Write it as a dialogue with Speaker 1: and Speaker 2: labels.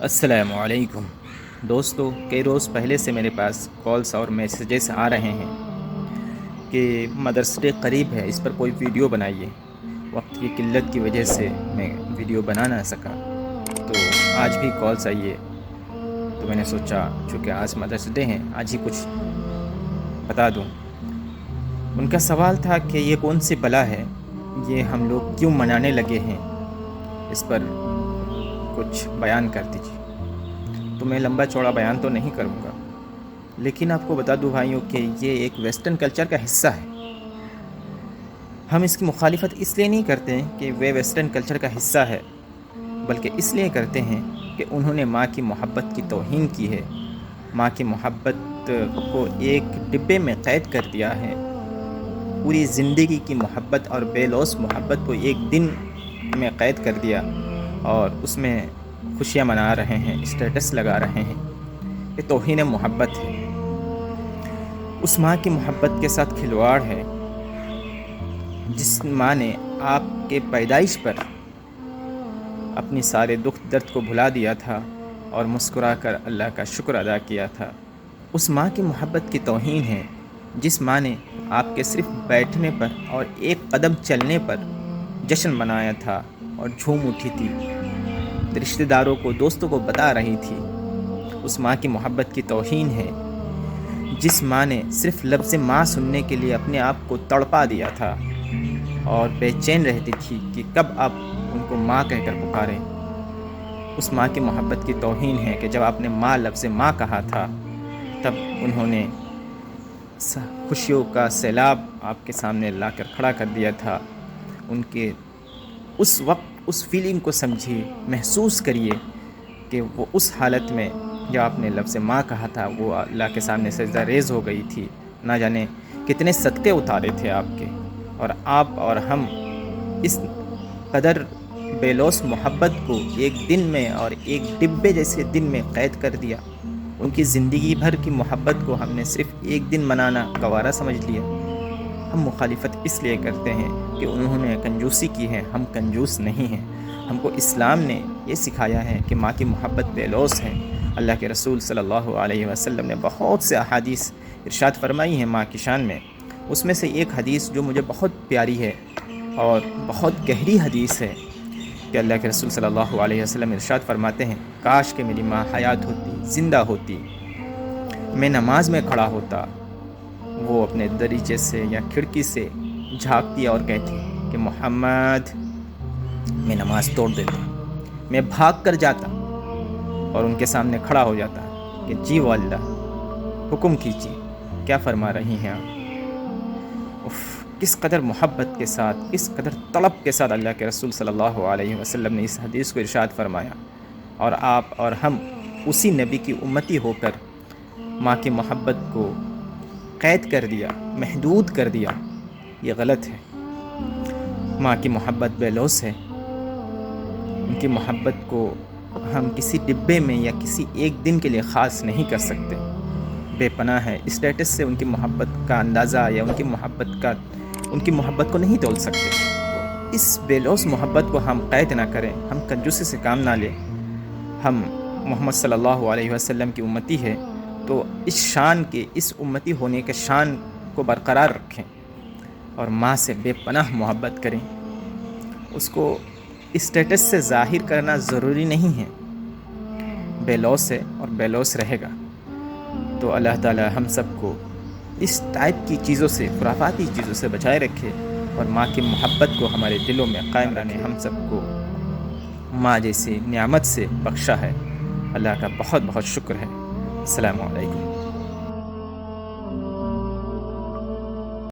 Speaker 1: السلام علیکم دوستو، کئی روز پہلے سے میرے پاس کالز اور میسیجز آ رہے ہیں کہ مدرس ڈے قریب ہے، اس پر کوئی ویڈیو بنائیے۔ وقت کی قلت کی وجہ سے میں ویڈیو بنا نہ سکا، تو آج بھی کالز آئیے تو میں نے سوچا چونکہ آج مدرس ڈے ہیں آج ہی کچھ بتا دوں۔ ان کا سوال تھا کہ یہ کون سی بلا ہے، یہ ہم لوگ کیوں منانے لگے ہیں، اس پر کچھ بیان کر دیجیے۔ تو میں لمبا چوڑا بیان تو نہیں کروں گا، لیکن آپ کو بتا دوں بھائیوں کہ یہ ایک ویسٹرن کلچر کا حصہ ہے۔ ہم اس کی مخالفت اس لیے نہیں کرتے ہیں کہ وہ ویسٹرن کلچر کا حصہ ہے، بلکہ اس لیے کرتے ہیں کہ انہوں نے ماں کی محبت کی توہین کی ہے، ماں کی محبت کو ایک ڈبے میں قید کر دیا ہے، پوری زندگی کی محبت اور بے لوث محبت کو ایک دن میں قید کر دیا اور اس میں خوشیاں منا رہے ہیں، اسٹیٹس لگا رہے ہیں۔ یہ توہین محبت ہے، اس ماں کی محبت کے ساتھ کھلواڑ ہے جس ماں نے آپ کے پیدائش پر اپنی سارے دکھ درد کو بھلا دیا تھا اور مسکرا کر اللہ کا شکر ادا کیا تھا۔ اس ماں کی محبت کی توہین ہے جس ماں نے آپ کے صرف بیٹھنے پر اور ایک قدم چلنے پر جشن منایا تھا اور جھوم اٹھی تھی، رشتہ داروں کو دوستوں کو بتا رہی تھی۔ اس ماں کی محبت کی توہین ہے جس ماں نے صرف لفظ ماں سننے کے لیے اپنے آپ کو تڑپا دیا تھا اور بے چین رہتی تھی کہ کب آپ ان کو ماں کہہ کر پکاریں۔ اس ماں کی محبت کی توہین ہے کہ جب آپ نے ماں لفظ ماں کہا تھا تب انہوں نے خوشیوں کا سیلاب آپ کے سامنے لا کر کھڑا کر دیا تھا۔ ان کے اس وقت اس فیلنگ کو سمجھیے، محسوس کریے کہ وہ اس حالت میں جب آپ نے لفظ ماں کہا تھا وہ اللہ کے سامنے سجدہ ریز ہو گئی تھی۔ نہ جانے کتنے صدقے اتارے تھے آپ کے، اور آپ اور ہم اس قدر بے لوث محبت کو ایک دن میں اور ایک ڈبے جیسے دن میں قید کر دیا۔ ان کی زندگی بھر کی محبت کو ہم نے صرف ایک دن منانا گوارا سمجھ لیا۔ ہم مخالفت اس لیے کرتے ہیں کہ انہوں نے کنجوسی کی ہے، ہم کنجوس نہیں ہیں۔ ہم کو اسلام نے یہ سکھایا ہے کہ ماں کی محبت بے لوث ہے۔ اللہ کے رسول صلی اللہ علیہ وسلم نے بہت سے احادیث ارشاد فرمائی ہیں ماں کی شان میں۔ اس میں سے ایک حدیث جو مجھے بہت پیاری ہے اور بہت گہری حدیث ہے کہ اللہ کے رسول صلی اللہ علیہ وسلم ارشاد فرماتے ہیں، کاش کہ میری ماں حیات ہوتی، زندہ ہوتی، میں نماز میں کھڑا ہوتا، وہ اپنے دریچے سے یا کھڑکی سے جھانکتی اور کہتی کہ محمد، میں نماز توڑ دیتا، میں بھاگ کر جاتا اور ان کے سامنے کھڑا ہو جاتا کہ جی والدہ حکم کیجیے، کیا فرما رہی ہیں آپ؟ کس قدر محبت کے ساتھ، کس قدر طلب کے ساتھ اللہ کے رسول صلی اللہ علیہ وسلم نے اس حدیث کو ارشاد فرمایا، اور آپ اور ہم اسی نبی کی امتی ہو کر ماں کی محبت کو قید کر دیا، محدود کر دیا۔ یہ غلط ہے۔ ماں کی محبت بے لوث ہے، ان کی محبت کو ہم کسی ڈبے میں یا کسی ایک دن کے لیے خاص نہیں کر سکتے، بے پناہ ہے۔ اسٹیٹس سے ان کی محبت کا اندازہ یا ان کی محبت کو نہیں تول سکتے۔ اس بے لوث محبت کو ہم قید نہ کریں، ہم کنجوسی سے کام نہ لیں۔ ہم محمد صلی اللہ علیہ وسلم کی امتی ہے تو اس شان کے، اس امتی ہونے کے شان کو برقرار رکھیں اور ماں سے بے پناہ محبت کریں۔ اس کو اسٹیٹس سے ظاہر کرنا ضروری نہیں ہے، بے لوث ہے اور بے لوث رہے گا۔ تو اللہ تعالی ہم سب کو اس ٹائپ کی چیزوں سے، خرافاتی چیزوں سے بچائے رکھے اور ماں کی محبت کو ہمارے دلوں میں قائم رکھے۔ ہم سب کو ماں جیسی نعمت سے بخشا ہے، اللہ کا بہت بہت شکر ہے۔ السلام علیکم۔